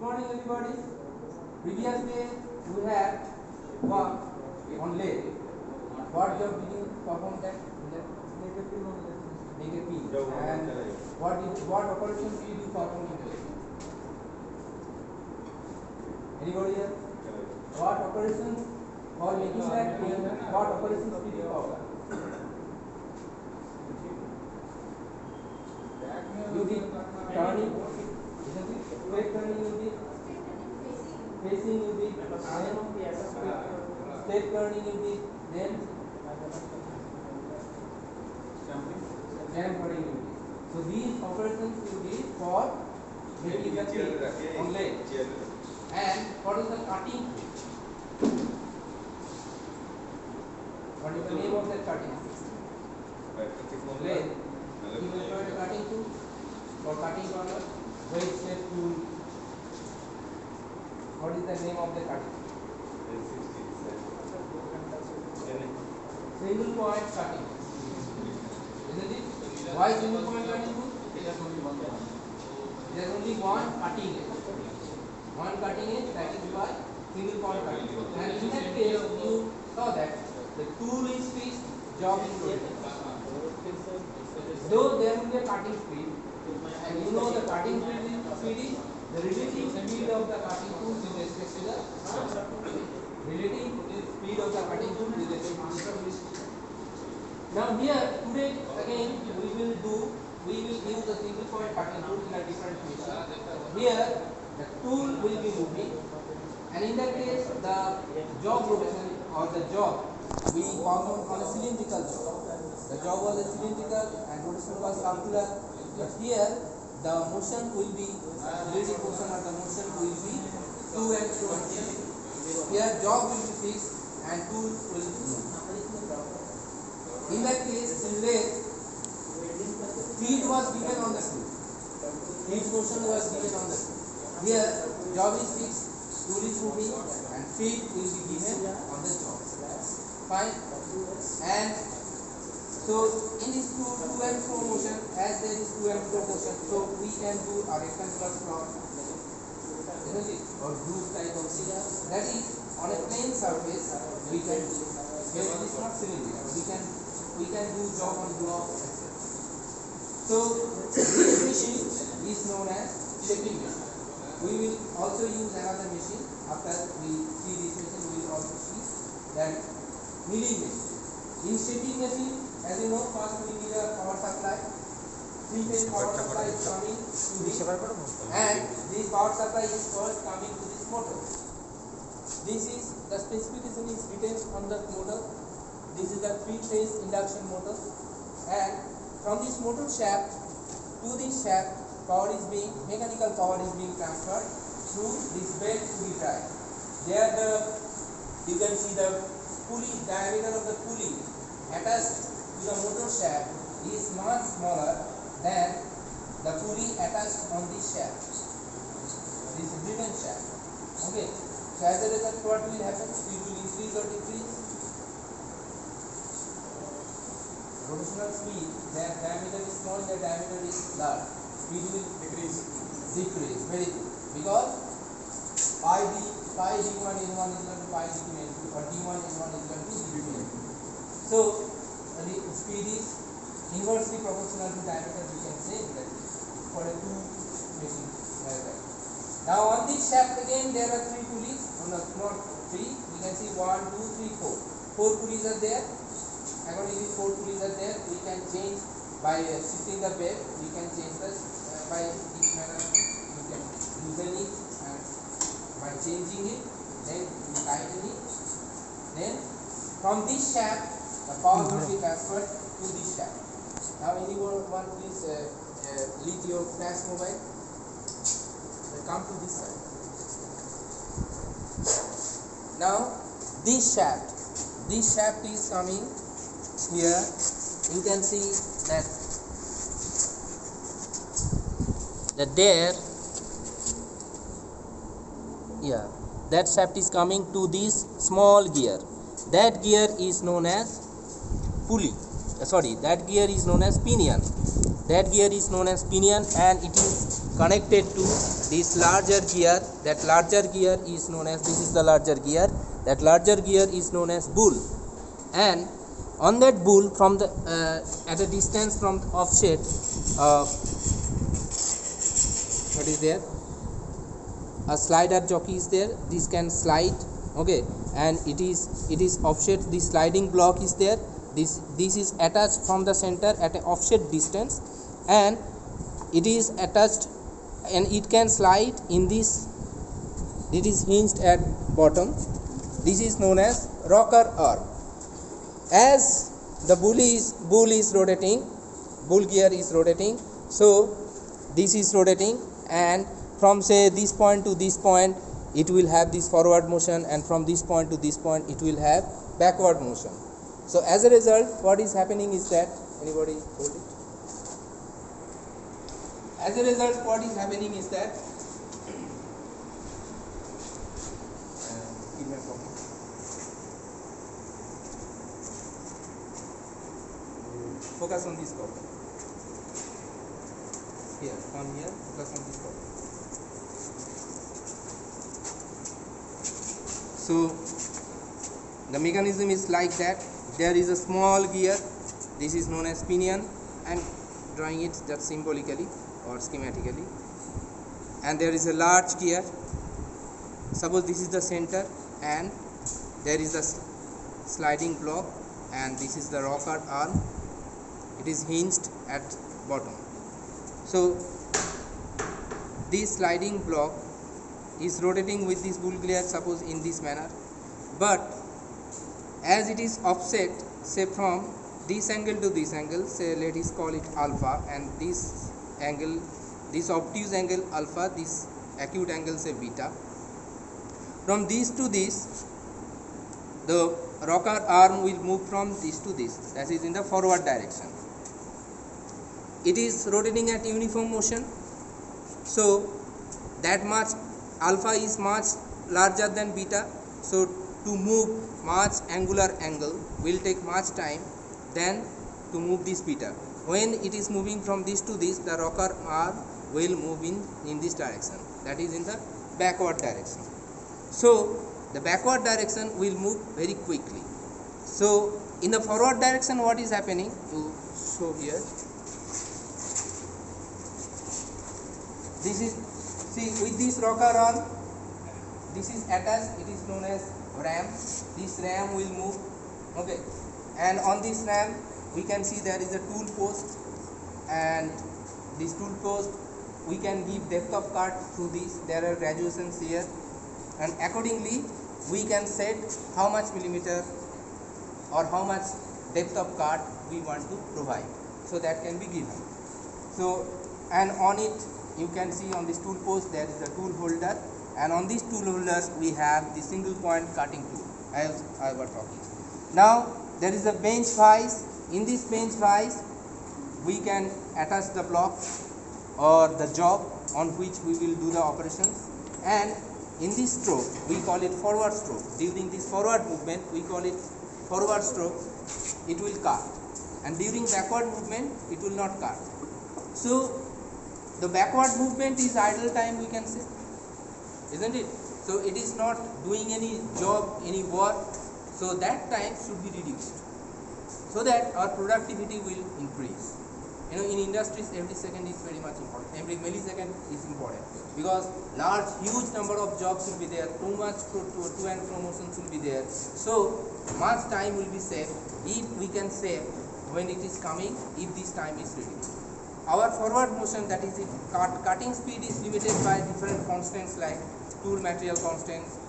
morning everybody. Previous day we had work on lathe. What job did you perform that? Make a pin. And what operations did you perform in lathe? Anybody here? What operations for making that pin? What operations did you perform? You did turning, isn't it? Straight turning you did, facing you did, straight turning you did, then chamfering you did. So these operations you did for making the pin on lathe. And what is the cutting tool? What is the name of that cutting tool? Lathe. You will find a cutting tool for cutting corner, weight shape tool. What is the name of the cutting tool? Single point cutting. Isn't it? Why single point cutting tool? There is only one cutting edge. One cutting edge, that is why single point cutting tool. And in that case, you saw that the tool is fixed, job is rotating. Though there will be a cutting speed, and you know the cutting speed is the relative speed of the cutting tool with respect to the relative speed of the cutting tool with respect to the. Now here today again we will use the single point cutting tool in a different machine. Here the tool will be moving, and in that case the job rotation or the job we perform on a cylindrical job. The job was a cylindrical and rotation was circular, but here the motion will be relative motion or the motion will be to and fro. Here job will be fixed and tool will move. In that case, in lathe, feed was given on the tool. Feed motion was given on the tool. Here job is fixed, tool is moving, and feed will be given on the job. Fine. And so in this to and fro motion, as there is to and fro motion, so we can do a rectangular plot, isn't it? Or groove type of thing. That is on a plane surface we can do. Here it is not cylindrical. We can do job on block, etc. So this machine is known as shaping machine. We will also use another machine. After we see this machine, we will also see that milling machine. In shaping machine, as you know, first we need a power supply. Three-phase power supply is coming to this, and this power supply is first coming to this motor. This is the specification is written on the motor. This is the three-phase induction motor, and from this motor shaft to this shaft, mechanical power is being transferred through this belt pulley drive. There you can see the pulley diameter of the pulley attached to the motor shaft is much smaller than the pulley attached on this shaft. This is driven shaft. Okay. So as a result, what will happen? Speed will increase or decrease. Rotational speed, their diameter is small, their diameter is large. Speed will decrease. Very good. Because pi d1 n1 is equal to pi d2 n2, or d1 n1 is equal to d2 n2. So the speed is inversely proportional to diameter. We can say that for a two machine like that. Now on this shaft again there are three pulleys. On the not three, we can see 1, 2, 3, 4. 4 pulleys are there. Accordingly, 4 pulleys are there. We can change by shifting the bed. We can change this by this manner. You can loosen it, and by changing it, then you tighten it. Then from this shaft, the power will be transferred to this shaft. Now, anyone please lead your flash mobile. Come to this side. Now, this shaft is coming here. You can see that that shaft is coming to this small gear. That gear is known as pulley. That gear is known as pinion. And it is connected to this larger gear, that larger gear is known as, this is the larger gear, that larger gear is known as bull, and on that bull, from the at a distance from the offset, what is there, a slider jockey is there, this can slide, okay, and it is offset, the sliding block is there, this is attached from the center at an offset distance, and it is attached and it can slide in this, it is hinged at bottom, this is known as rocker arm. As the bull is rotating, bull gear is rotating, so this is rotating, and from say this point to this point it will have this forward motion, and from this point to this point it will have backward motion. So as a result, what is happening is that, anybody hold it? As a result, what is happening is that, give me a copy. Focus on this copy. Here, come here, focus on this copy. So the mechanism is like that. There is a small gear, this is known as pinion, and drawing it just symbolically or schematically, and there is a large gear. Suppose this is the center, and there is a sliding block, and this is the rocker arm, it is hinged at bottom. So this sliding block is rotating with this bull gear, suppose in this manner, but as it is offset, say from this angle to this angle, say let us call it alpha, and this angle, this obtuse angle alpha, this acute angle say beta, from this to this the rocker arm will move from this to this, that is in the forward direction. It is rotating at uniform motion, so that much alpha is much larger than beta, so to move much angular angle will take much time than to move this beta. When it is moving from this to this, the rocker arm will move in this direction, that is in the backward direction. So the backward direction will move very quickly. So in the forward direction, what is happening, to show here, this is, see, with this rocker arm, this is attached, it is known as ram, this ram will move, okay, and on this ram we can see there is a tool post, and this tool post we can give depth of cut through this, there are graduations here, and accordingly we can set how much millimeter or how much depth of cut we want to provide, so that can be given. So, and on it you can see on this tool post there is a tool holder, and on these tool holders we have the single point cutting tool, as I was talking. Now there is a bench vise. In this bench vise we can attach the block or the job on which we will do the operations, and in this stroke we call it forward stroke. During this forward movement we call it forward stroke, it will cut, and during backward movement it will not cut. So the backward movement is idle time, we can say, isn't it? So it is not doing any job, any work, so that time should be reduced, so that our productivity will increase. You know, in industries every second is very much important, every millisecond is important, because large huge number of jobs will be there, too much to and promotions will be there, so much time will be saved if we can save when it is coming, if this time is reduced. Our forward motion, that is it, cutting speed is limited by different constants like tool material constants,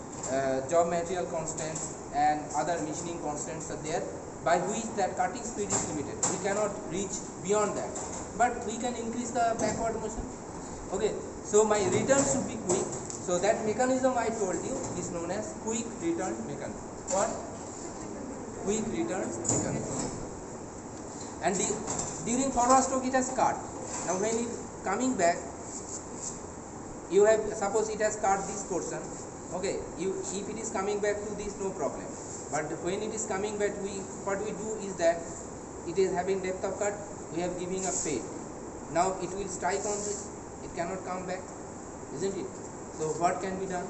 job material constants, and other machining constants are there, by which that cutting speed is limited. We cannot reach beyond that, but we can increase the backward motion. Okay, so my return should be quick. So that mechanism I told you is known as quick return mechanism. What? Quick return mechanism. And during forward stroke it has cut. Now when it coming back, you have, suppose it has cut this portion, okay, if it is coming back to this, no problem, but when it is coming back, what we do is that it is having depth of cut, we have giving a fade. Now it will strike on this, it cannot come back, isn't it? So what can be done?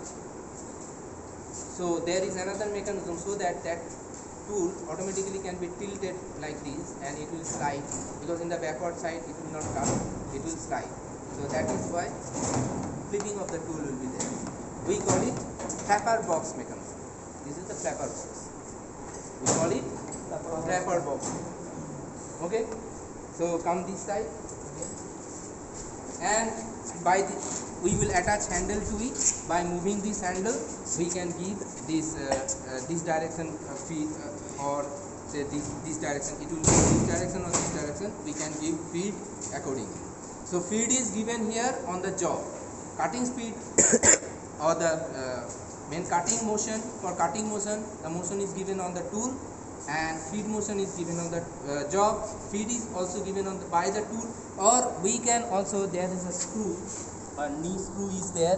So there is another mechanism so that tool automatically can be tilted like this and it will slide, because in the backward side it will not come, it will slide. So that is why flipping of the tool will be there. We call it flapper box mechanism. This is the flapper box. We call it flapper box. Okay. So come this side, and by we will attach handle to it. By moving this handle, we can give this direction feed, or say this direction. It will be this direction or this direction. We can give feed accordingly. So feed is given here on the job. Cutting speed or the main cutting motion. For cutting motion, the motion is given on the tool, and feed motion is given on the job. Feed is also given on by the tool, or we can also, there is a screw, a knee screw is there.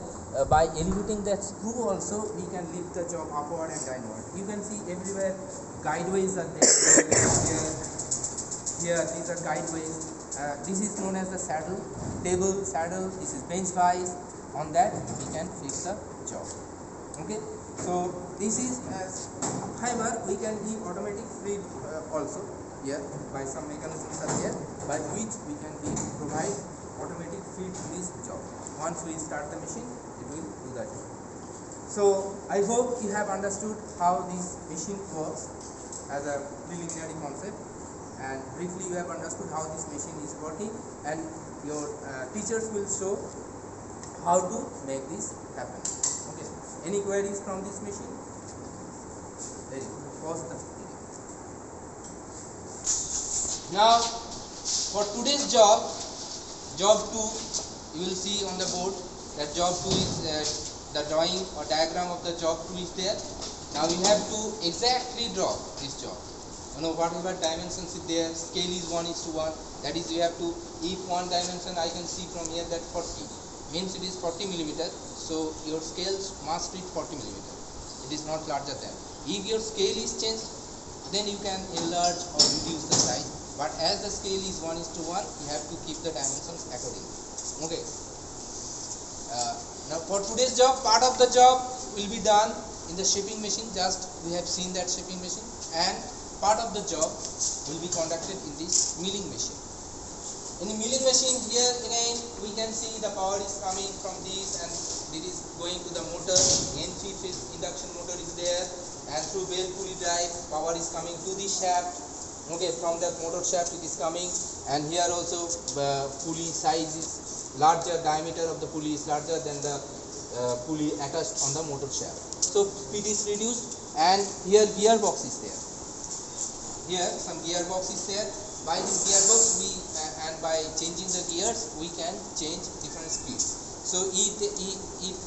By elevating that screw also we can lift the job upward and downward. You can see everywhere guideways are there. Here these are guideways. This is known as the saddle, table saddle. This is bench vise. On that we can fix the job. Okay. So this is however we can give automatic feed also here, by some mechanisms are there by which we can provide automatic feed to this job. Once we start the machine, it will do that job. So I hope you have understood how this machine works as a preliminary concept, and briefly you have understood how this machine is working, and your teachers will show how to make this happen. Okay. Any queries from this machine? Very good. Pause the video. Now for today's job 2, you will see on the board that job 2 is the drawing or diagram of the job 2 is there. Now you have to exactly draw this job. You know whatever dimensions is there, scale is 1:1. That is, you have to, if one dimension I can see from here that 40 means it is 40 millimeter. So your scales must reach 40 millimeter. It is not larger than. If your scale is changed, then you can enlarge or reduce the size. But as the scale is 1:1, you have to keep the dimensions accordingly. Okay. Now for today's job, part of the job will be done in the shaping machine. Just we have seen that shaping machine, and part of the job will be conducted in this milling machine. In the milling machine, here again we can see the power is coming from this, and it is going to the motor. N3 phase induction motor is there, and through bell pulley drive, power is coming to the shaft. Okay, from that motor shaft it is coming, and here also the pulley size is larger, diameter of the pulley is larger than the pulley attached on the motor shaft. So speed is reduced, and here gearbox is there. Here some gearbox is there. By this gearbox we and by changing the gears we can change different speeds. So if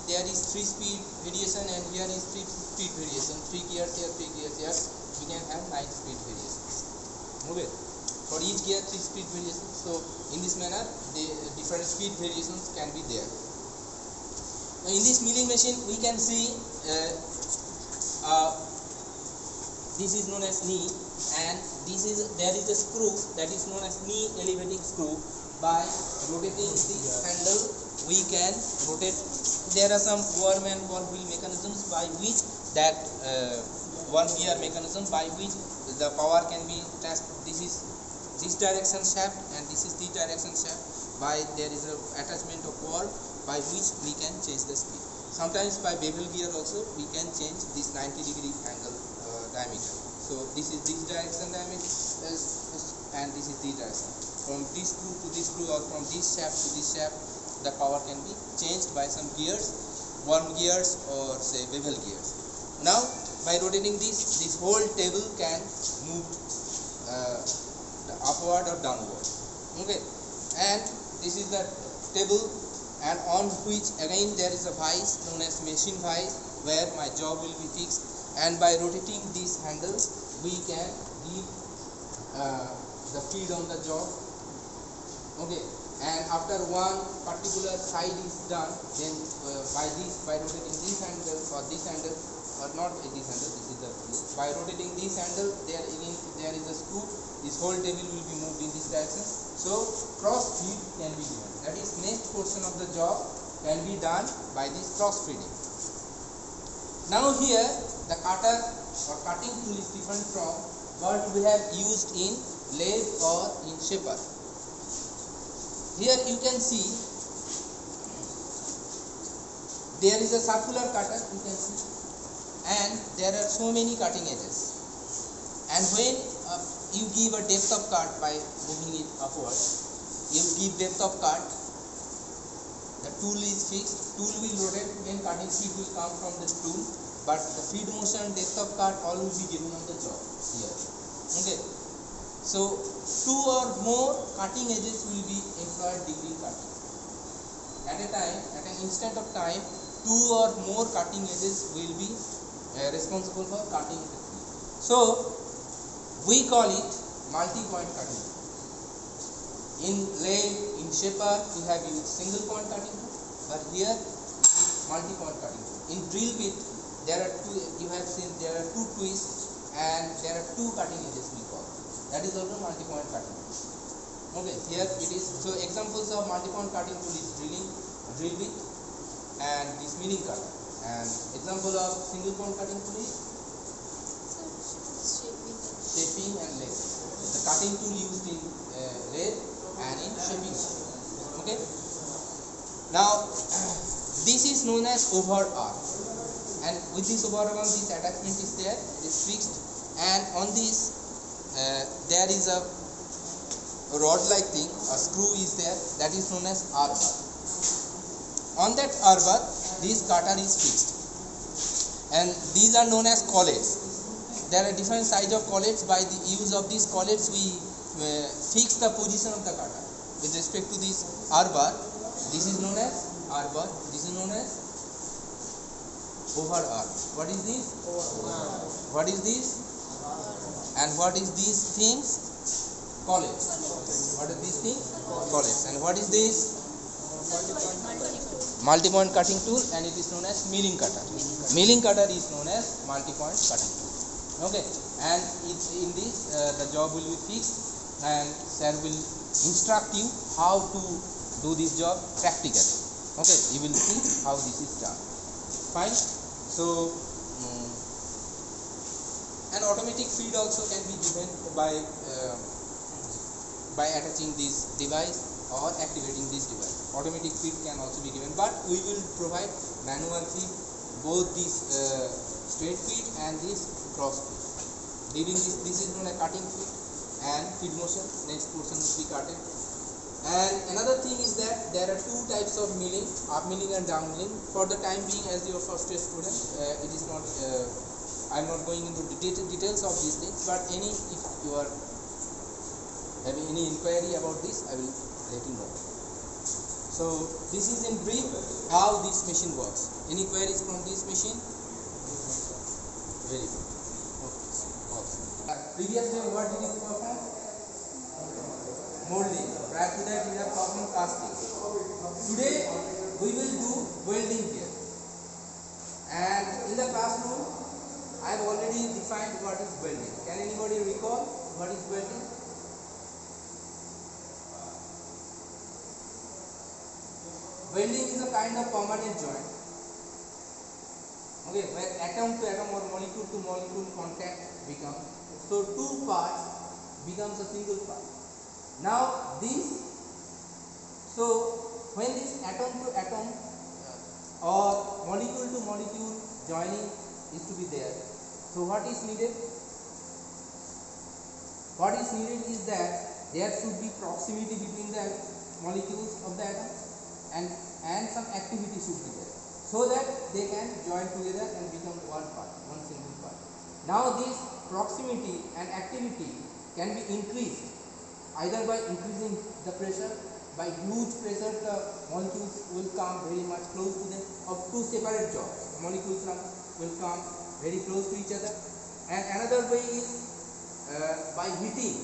there is 3 speed variation and here is 3 speed variation, 3 gears here, 3 gears here, we can have 9 speed variations. Move it. For each gear 3 speed variations. So in this manner the different speed variations can be there. Now in this milling machine we can see this is known as knee, and there is a screw that is known as knee elevating screw. By rotating this handle we can rotate. There are some worm and ball wheel mechanisms by which that one gear mechanism by which the power can be transferred. This is this direction shaft and this is the direction shaft. By there is a attachment of valve by which we can change the speed. Sometimes by bevel gear also we can change this 90-degree angle diameter. So this is this direction diameter and this is the direction. From this screw to this screw, or from this shaft to this shaft, the power can be changed by some gears, worm gears or say bevel gears. Now by rotating this whole table can move upward or downward. Okay, and this is the table, and on which again there is a vise known as machine vise where my job will be fixed, and by rotating these handles we can give the feed on the job. Okay, and after one particular side is done, then by rotating this handle or this handle, or not this handle, this is the by rotating this handle, there is a screw. This whole table will be moved in this direction. So cross feed can be given. That is next portion of the job. can be done by this cross feeding. Now here the cutter or cutting tool is different from what we have used in lathe or in shaper. Here you can see there is a circular cutter, you can see, and there are so many cutting edges. And when you give a depth of cut by moving it upward, you give depth of cut, the tool is fixed, tool will rotate, when cutting speed will come from the tool, but the feed motion, depth of cut, all will be given on the job here. Okay, so two or more cutting edges will be employed during cutting. At a time, at an instant of time, two or more cutting edges will be responsible for cutting the tool. So we call it multi-point cutting. In lathe, in shaper, we have used single point cutting tool, but here multi-point cutting tool. In drill bit, there are two. You have seen there are two twists and there are two cutting edges we call. That is also multi-point cutting tool. Okay, here it is. So examples of multi-point cutting tool is drill bit, and this milling cutter. And example of single point cutting tool is shaping and lathe. The cutting tool used in lathe and in shaping. Okay. Now this is known as overarm, and with this overarm, this attachment is there. It is fixed, and on this there is a rod-like thing. A screw is there. That is known as arbor. On that arbor, this cutter is fixed, and these are known as collets. There are different size of collets. By the use of these collets, we fix the position of the cutter with respect to this arbor. This is known as arbor. This is known as overarm. What is this? Overarm. What is this? And what is these things? Collets. What are these things? Collets. And what is this? Multi-point cutting tool, and it is known as milling cutter. Milling cutter is known as multi-point cutting tool. Okay, and in this the job will be fixed, and sir will instruct you how to do this job practically. Okay, you will see how this is done. Fine. So an automatic feed also can be given by attaching this device or activating this device. Automatic feed can also be given, but we will provide manual feed, both this straight feed and this cross feed. During this is known as cutting feed and feed motion. Next portion will be cutted. And another thing is that there are two types of milling, up milling and down milling. For the time being, as your first year student, it is not. I am not going into details of these things. But if you are having any inquiry about this, I will let you know. So this is in brief how this machine works. Any queries from this machine? Very good. Previously, what did you perform? Molding. Prior to that, we have performed casting. Today, we will do welding here. And in the classroom, I have already defined what is welding. Can anybody recall what is welding? Welding is a kind of permanent joint. Okay, where atom to atom or molecule to molecule contact becomes. So two parts becomes a single part. Now when this atom to atom or molecule to molecule joining is to be there, so what is needed? What is needed is that there should be proximity between the molecules of the atom, and some activity should be there, so that they can join together and become one part, one single part. Now this proximity and activity can be increased either by increasing the pressure. By huge pressure, the molecules will come very much close to them, of two separate jobs. The molecules will come very close to each other. And another way is by heating.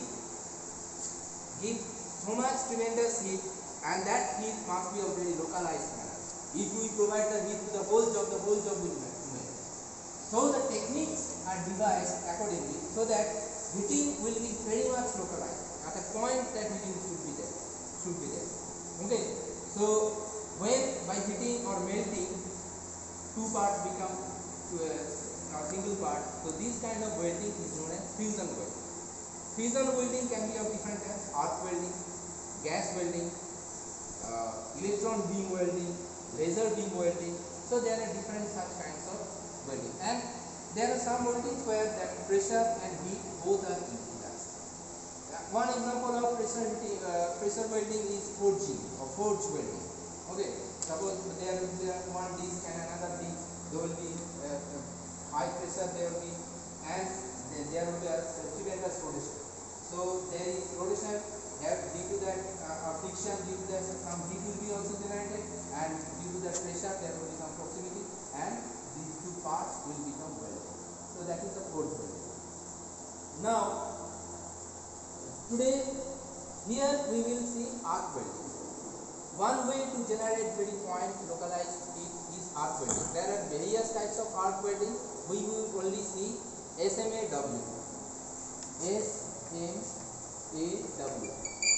Give so much tremendous heat, and that heat must be of very localized manner. If we provide the heat to the whole job will melt. So the techniques are devised accordingly, so that heating will be very much localized. At a point that heating should be there. Okay. So When by heating or melting, two parts become to a single part. So this kind of welding is known as fusion welding. Fusion welding can be of different types: arc welding, gas welding, electron beam welding, laser beam welding. So there are different such kinds of welding, and there are some weldings where the pressure and heat both are utilized. One example of pressure welding is forging or forge welding. Okay, suppose there is one disc and another disc. There will be high pressure. There will be, and there will be a tremendous rotation. So there is rotation. Due to that friction, due to that some heat will be also generated, and due to that pressure there will be some proximity, and these two parts will become welded. So that is the forge welding. Now today here we will see arc welding. One way to generate very point localized heat is arc welding. There are various types of arc welding. We will only see SMAW. SMAW.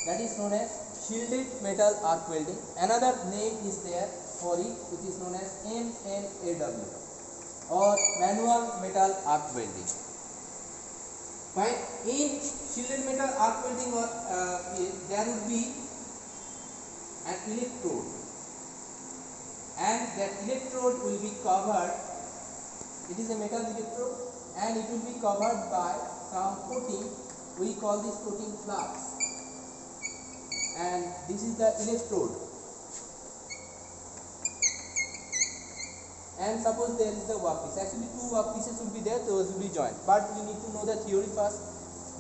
That is known as shielded metal arc welding. Another name is there for it, which is known as MMAW or manual metal arc welding. Right? In shielded metal arc welding, or there would be an electrode, and that electrode will be covered. It is a metal electrode, and it will be covered by some coating. We call this coating flux. And this is the electrode, and suppose there is the workpiece. Actually two workpieces will be there, those will be joined, but we need to know the theory first,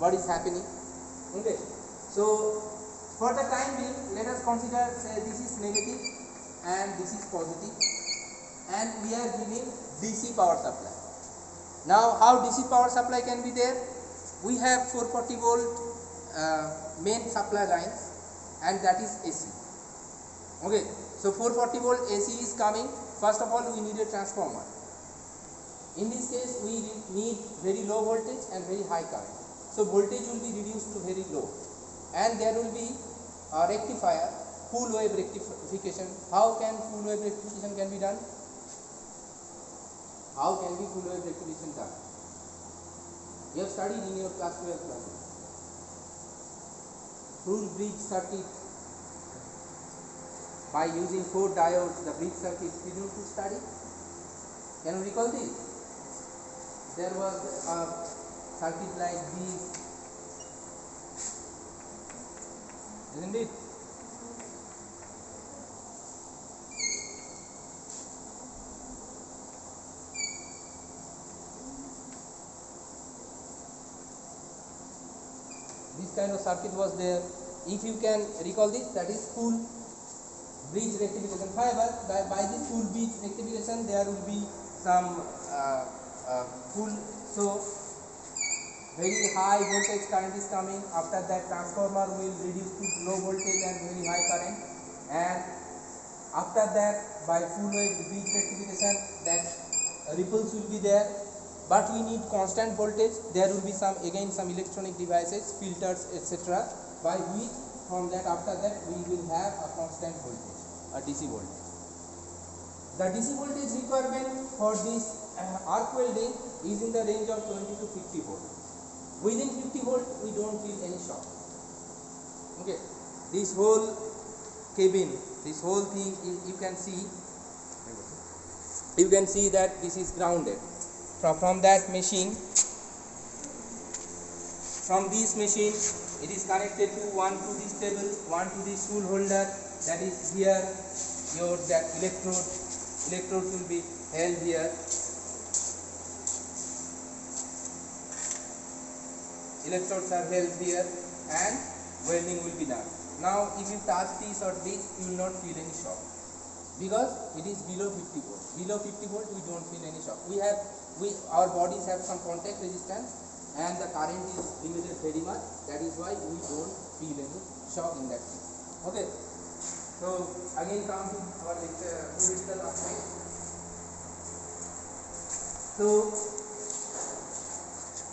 what is happening. Okay, so for the time being, let us consider, say this is negative and this is positive, and we are giving DC power supply. Now how DC power supply can be there? We have 440 volt main supply lines, and that is AC. Okay, so 440 volt AC is coming. First of all, we need a transformer. In this case, we need very low voltage and very high current. So voltage will be reduced to very low, and there will be a rectifier, full wave rectification. How can full wave rectification can be done? How can be full wave rectification done? You have studied in your class 12 class. Full bridge circuit by using 4 diodes, the bridge circuit. Did you study? Can you recall this? There was a circuit like this, isn't it? This kind of circuit was there. If you can recall this, that is full bridge rectification. However, by this full bridge rectification, there will be some full, so very high voltage current is coming. After that, transformer will reduce to low voltage and very high current, and after that, by full wave bridge rectification, that ripples will be there. But we need constant voltage. There will be some electronic devices, filters, etc. by which from that, after that, we will have a constant voltage, a DC voltage. The DC voltage requirement for this arc welding is in the range of 20 to 50 volt. Within 50 volt, we don't feel any shock. Okay, this whole cabin, this whole thing, you can see that this is grounded. From that machine, from this machine, it is connected to one to this table, one to this tool holder. That is here. That electrode will be held here. Electrodes are held here, and welding will be done. Now, if you touch this or this, you will not feel any shock, because it is below 50 volt. Below 50 volt, we don't feel any shock. Our bodies have some contact resistance, and the current is limited very much. That is why we don't feel any shock in that case. Okay. So again, come to our theoretical aspect. So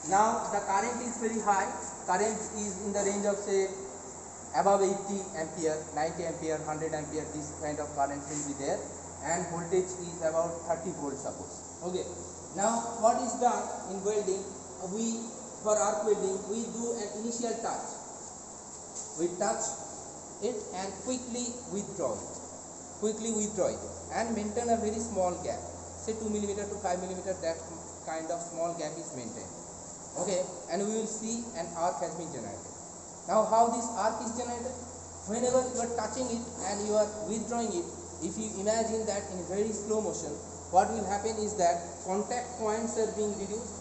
now the current is very high. Current is in the range of say above 80 ampere, 90 ampere, 100 ampere, this kind of current will be there, and voltage is about 30 volts suppose. Okay. Now what is done in welding? For arc welding we do an initial touch. We touch it and quickly withdraw it, and maintain a very small gap, say 2 millimeter to 5 millimeter, that kind of small gap is maintained. Okay, and we will see an arc has been generated. Now how this arc is generated? Whenever you are touching it and you are withdrawing it, if you imagine that in very slow motion, what will happen is that contact points are being reduced.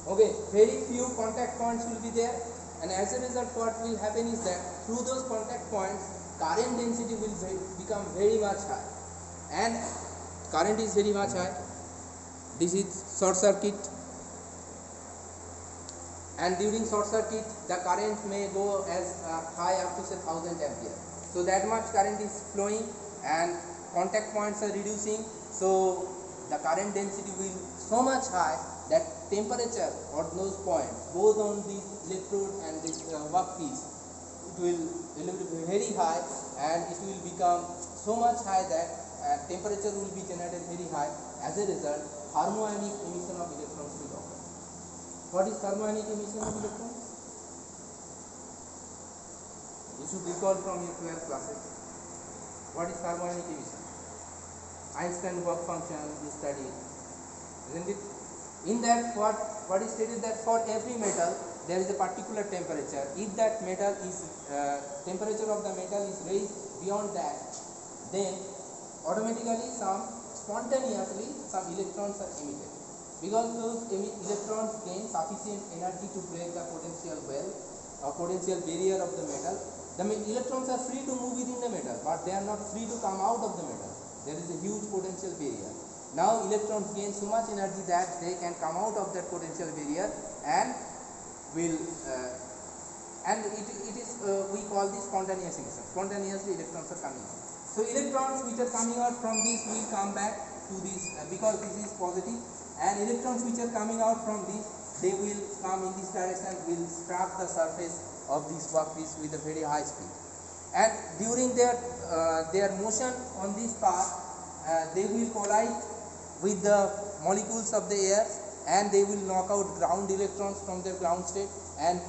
Okay, very few contact points will be there, and as a result what will happen is that through those contact points current density will become very much high, and current is very much high. This is short circuit, and during short circuit the current may go as high up to say 1000 ampere. So that much current is flowing and contact points are reducing, so the current density will so much high that temperature on those points, both on the electrode and this workpiece, it will be very high, and it will become so much high that temperature will be generated very high. As a result, thermoionic emission of electrons will occur. What is thermoionic emission of electrons? You should recall from your 12th classes. What is thermoionic emission? Einstein work function you studied, isn't it? In that what is stated that for every metal there is a particular temperature. If that metal is temperature of the metal is raised beyond that, then automatically spontaneously some electrons are emitted, because those electrons gain sufficient energy to break the potential well or potential barrier of the metal. The electrons are free to move within the metal, but they are not free to come out of the metal. There is a huge potential barrier. Now electrons gain so much energy that they can come out of that potential barrier and will we call this spontaneous emission. Spontaneously electrons are coming out. So electrons which are coming out from this will come back to this because this is positive, and electrons which are coming out from this, they will come in this direction, will strike the surface of this workpiece with a very high speed, and during their motion on this path they will collide with the molecules of the air, and they will knock out ground electrons from their ground state, and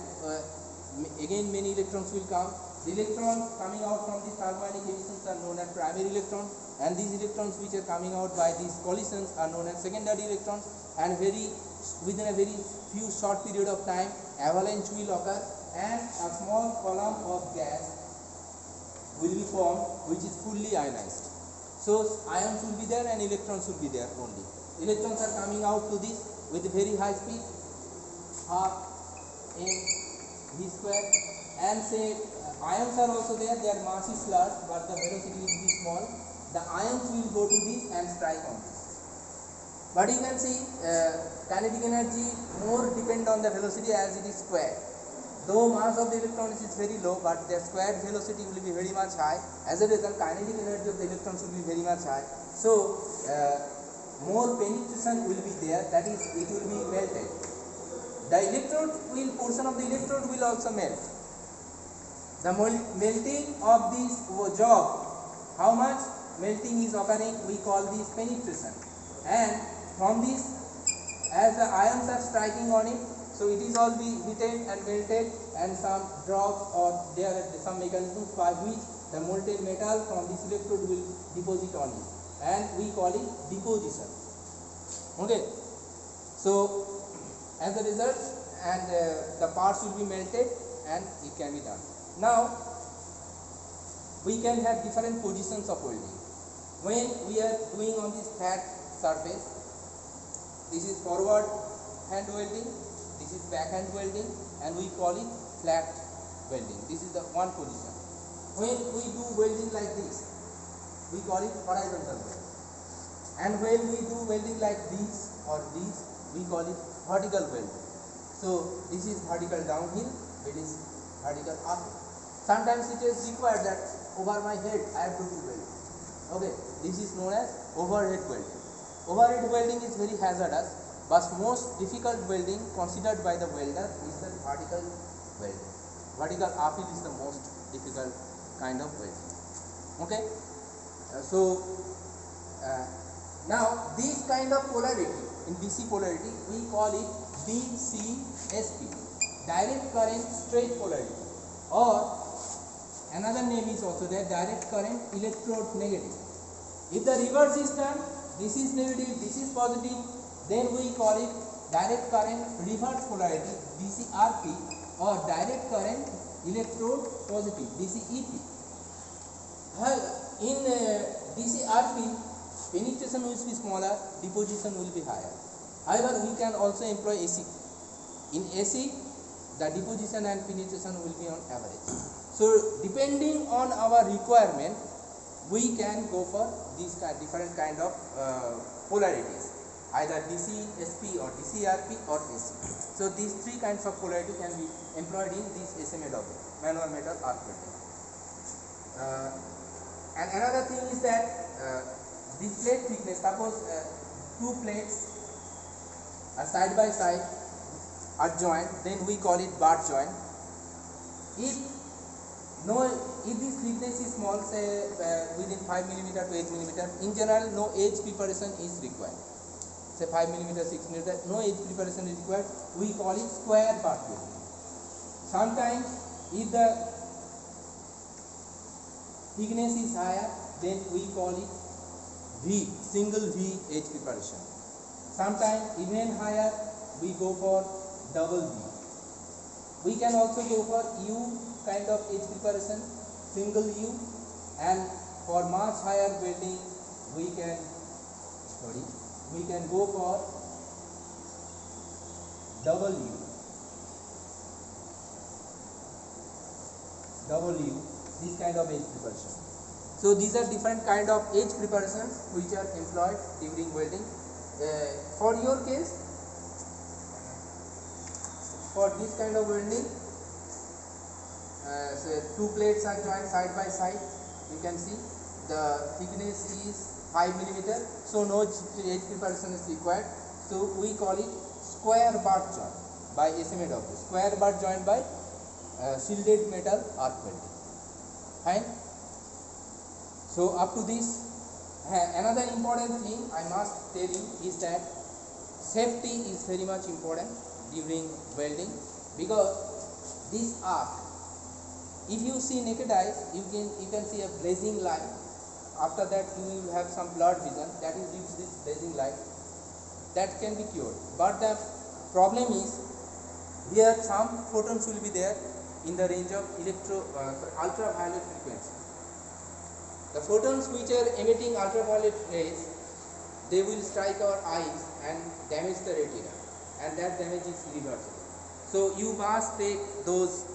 again many electrons will come. The electrons coming out from these thermoionic emissions are known as primary electrons, and these electrons which are coming out by these collisions are known as secondary electrons, and within a very few short period of time avalanche will occur, and a small column of gas will be formed which is fully ionized. So ions will be there and electrons will be there only. Electrons are coming out to this with a very high speed, half m v square, and say ions are also there, their mass is large but the velocity will be small. The ions will go to this and strike on this. But you can see kinetic energy more depend on the velocity as it is squared. Though mass of the electrons is very low, but their squared velocity will be very much high. As a result, kinetic energy of the electrons will be very much high. So more penetration will be there, that is, it will be melted. The portion of the electrode will also melt. The melting of this job, how much melting is occurring, we call this penetration. And from this, as the ions are striking on it, so it is all be heated and melted, and some drops or there are some mechanisms by which the molten metal from this electrode will deposit on it, and we call it deposition. Okay, so as a result, and the parts will be melted and it can be done. Now we can have different positions of welding. When we are doing on this flat surface, this is forward hand welding, this is backhand welding, and we call it flat welding. This is the one position. When we do welding like this, we call it horizontal welding. And when we do welding like this or this, we call it vertical welding. So this is vertical downhill, it is vertical uphill. Sometimes it is required that over my head I have to do welding. Okay, this is known as overhead welding. Overhead welding is very hazardous, but most difficult welding considered by the welder is the vertical welding. Vertical uphill is the most difficult kind of welding. Okay. Now this kind of polarity, in DC polarity, we call it DCSP, direct current straight polarity, or another name is also there, direct current electrode negative. If the reverse is done, this is negative, this is positive, then we call it direct current reverse polarity, BCRP, or direct current electrode positive, DCEP. In DCRP, penetration will be smaller, deposition will be higher. However, we can also employ AC. In AC, the deposition and penetration will be on average. So, depending on our requirement, we can go for these different kind of polarities, either DCSP or DCRP or AC. So, these three kinds of polarity can be employed in this SMAW, manual metal arc welding. And another thing is that this plate thickness, suppose two plates are side by side are joined, then we call it bar joint. If this thickness is small, say within 5 mm to 8 mm, in general no edge preparation is required. Say 5 mm, 6 mm, no edge preparation is required. We call it square bar welding. Sometimes if the thickness is higher, then we call it V, single V edge preparation. Sometimes even higher, we go for double V. We can also go for U kind of edge preparation, single U, and for much higher welding, we can go for double U, this kind of edge preparation. So these are different kind of edge preparations which are employed during welding. For your case, for this kind of welding, so two plates are joined side by side. You can see the thickness is 5 mm, so no edge preparation is required. So we call it square bar joint by SMAW, square bar joint by shielded metal arc welding. Fine. So up to this, another important thing I must tell you is that safety is very much important during welding, because this arc, if you see naked eyes, you can see a blazing light. After that you will have some blurred vision, that is due to this blazing light. That can be cured, but the problem is here some photons will be there in the range of ultraviolet frequency. The photons which are emitting ultraviolet rays, they will strike our eyes and damage the retina, and that damage is reversible. So you must take those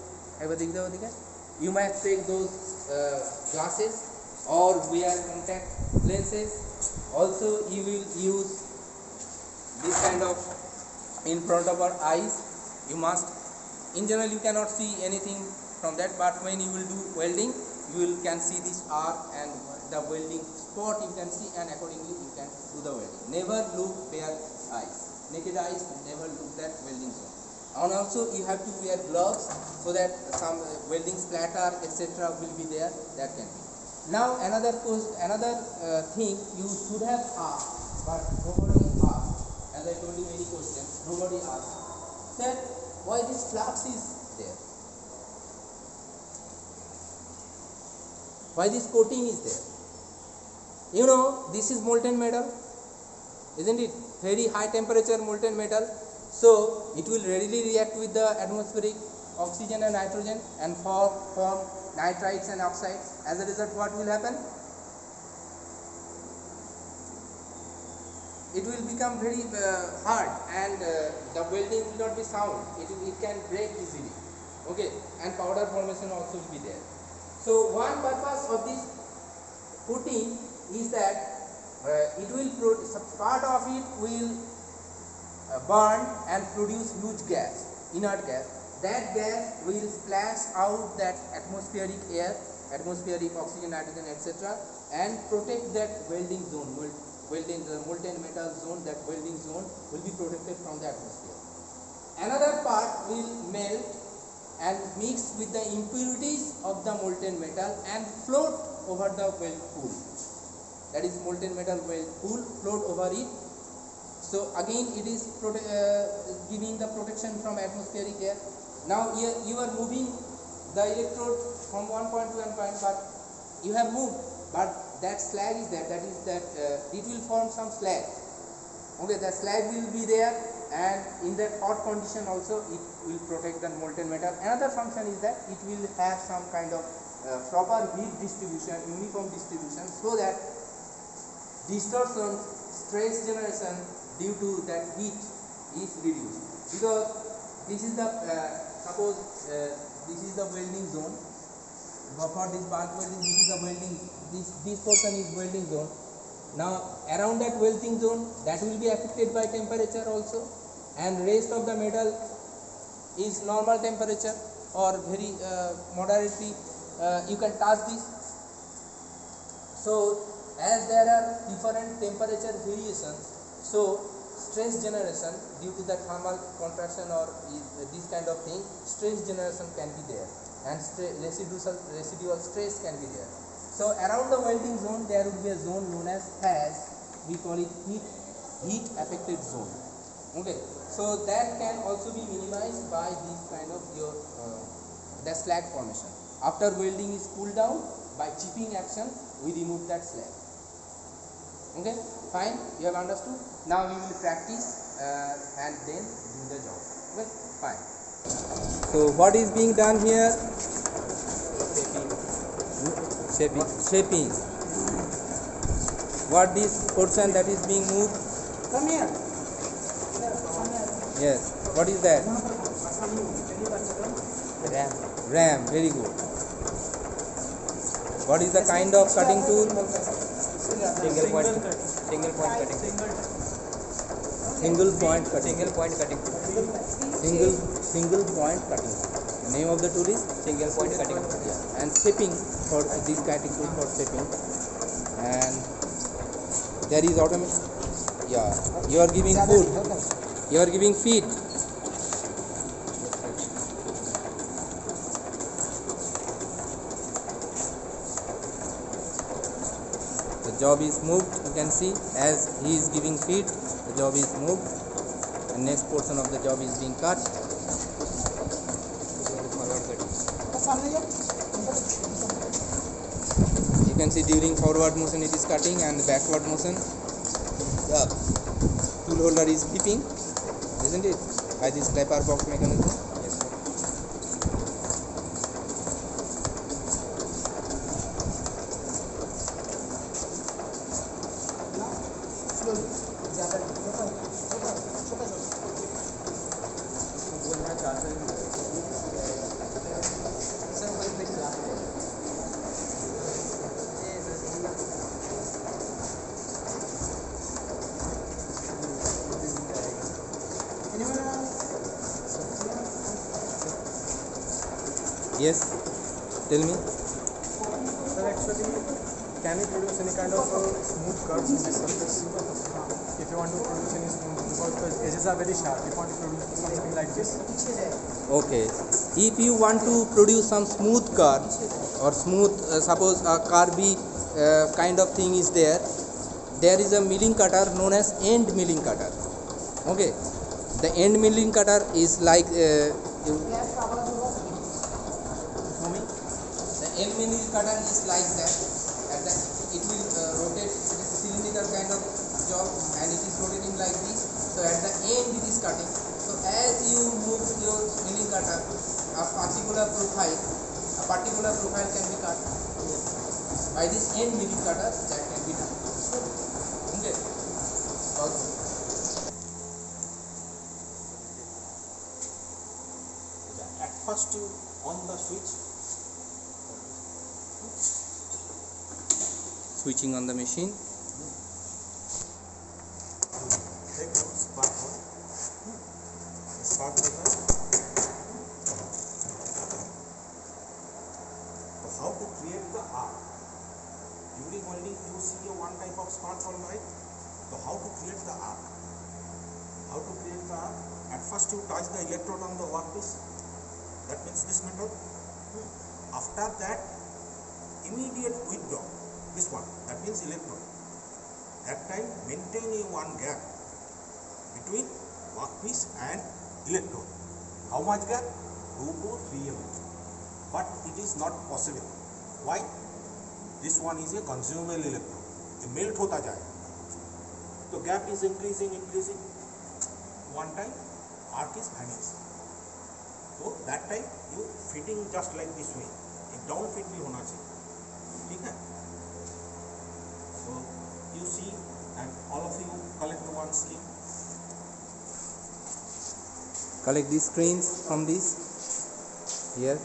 glasses or wear contact lenses. Also you will use this kind of in front of our eyes. You must, in general you cannot see anything from that, but when you will do welding, you can see this arc and the welding spot you can see, and accordingly you can do the welding. Never look bare eyes, naked eyes, never look at welding zone. And also you have to wear gloves so that some welding splatter etc. will be there, that can be. Now another thing you should have asked, but nobody asked, as I told you many questions, nobody asked, that why this flux is there? Why this coating is there? You know, this is molten metal, isn't it? Very high temperature molten metal. So it will readily react with the atmospheric oxygen and nitrogen and form nitrides and oxides. As a result, what will happen? It will become very hard, and the welding will not be sound. It can break easily. Okay, and powder formation also will be there. So one purpose of this coating is that it will part of it will burn and produce huge gas, inert gas. That gas will splash out that atmospheric air, atmospheric oxygen, nitrogen, etc., and protect that welding zone. The molten metal zone, that welding zone will be protected from the atmosphere. Another part will melt and mix with the impurities of the molten metal and float over the weld pool. That is molten metal weld pool, float over it. So again it is giving the protection from atmospheric air. Now here you are moving the electrode from one point to one point, but you have moved, but that slag is there, that is that it will form some slag. Okay, the slag will be there, and in that hot condition also it will protect the molten metal. Another function is that it will have some kind of proper heat distribution, uniform distribution, so that distortion, stress generation due to that heat is reduced. Because this is the suppose this is the welding zone. For this bulk welding, this is the welding. This portion is welding zone. Now around that welding zone, that will be affected by temperature also, and rest of the metal is normal temperature or very moderately you can touch this. So as there are different temperature variations, so stress generation due to the thermal contraction or this kind of thing, stress generation can be there, and residual stress can be there. So around the welding zone there would be a zone known as we call it heat affected zone. Okay, so that can also be minimized by this kind of your the slag formation. After welding is cooled down, by chipping action we remove that slag. Okay, fine, you have understood. Now we will practice and then do the job. Okay, fine. So what is being done here? Shaping. What this portion that is being moved? Come here. Yes. What is that? Ram. Very good. What is the kind of cutting tool? Single point cutting. Single point cutting. The name of the tool is Single point cutting. yeah. And shaping for this cutting tool for shaping. And there is automation. Yeah, you are giving food. You are giving feed. The job is moved. You can see as he is giving feed, the job is moved. The next portion of the job is being cut. You can see during forward motion it is cutting, and the backward motion the tool holder is keeping, isn't it? By this clapper box mechanism. Yes. Yes, tell me. Sir, actually, can you produce any kind of smooth curves in this surface? If you want to produce any smooth, because the edges are very sharp, if you want to produce something like this. Okay, if you want to produce some smooth curve or smooth, suppose a curvy kind of thing is there is a milling cutter known as end milling cutter. Okay, the end milling cutter is like end milling cutter is like that, and it will rotate. It is cylindrical kind of job, and it is rotating like this. So at the end it is cutting. So as you move your milling cutter, a particular profile can be cut. By this end milling cutter, that can be done. Okay. Also. At first you on the switch. Switching on the machine. Take spark on. Spark करना है. So how to create the arc? During welding you see one type of spark on right. So how to create the arc? How to create the arc? At first you touch the electrode on the workpiece. that means this metal. After that, immediate withdraw, this one, that means electrode. That time maintain a one gap between workpiece and electrode. How much gap? 2 to 3 mm. But it is not possible. Why? This one is a consumable electrode. It melt hota jayega. So gap is increasing. One time arc is vanished. So that time you fitting just like this way. एक down fit भी होना चाहिए, ठीक है? So you see, and all of you collect one screen. Collect these screens from this here.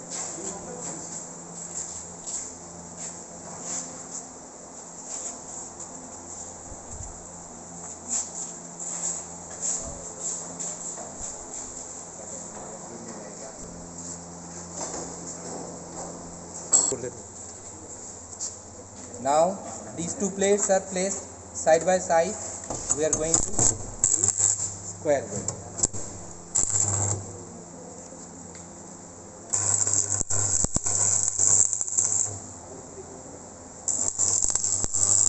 Now these two plates are placed side by side. We are going to do square welding.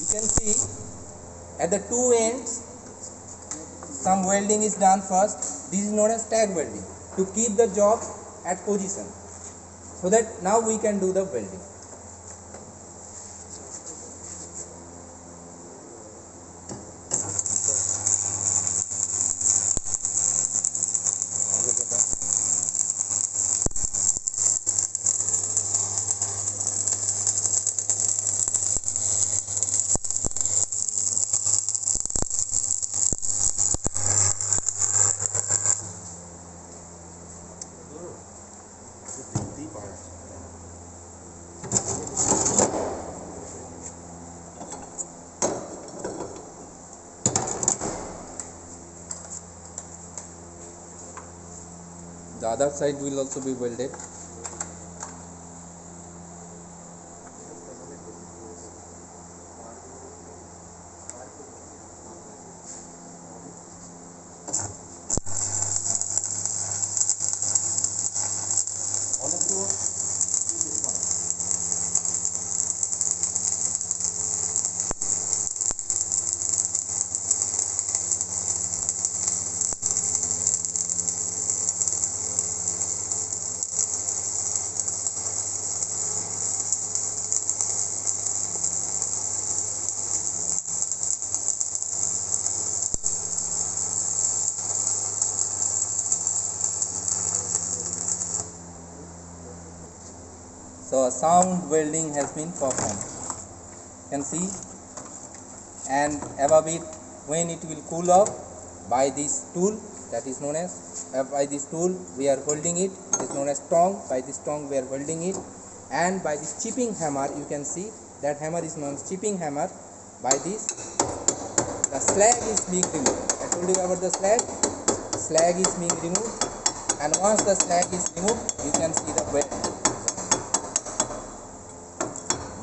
You can see at the two ends some welding is done first. This is known as tag welding, to keep the job at position, so that now we can do the welding. The other side will also be welded. All of you see this one. So a sound welding has been performed. You can see, and above it, when it will cool off, by this tool, that is known as, by this tool we are holding it. It is known as tong. By this tong we are holding it, and by this chipping hammer, you can see that hammer is known as chipping hammer. By this, the slag is being removed. I told you about the slag. Slag is being removed, and once the slag is removed, you can see the weld.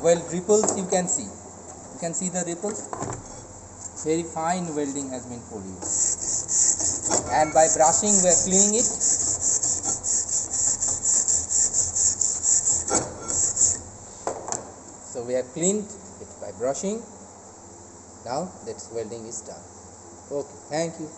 Weld ripples you can see. You can see the ripples. Very fine welding has been produced. And by brushing we are cleaning it. So we have cleaned it by brushing. Now that welding is done. Okay, thank you.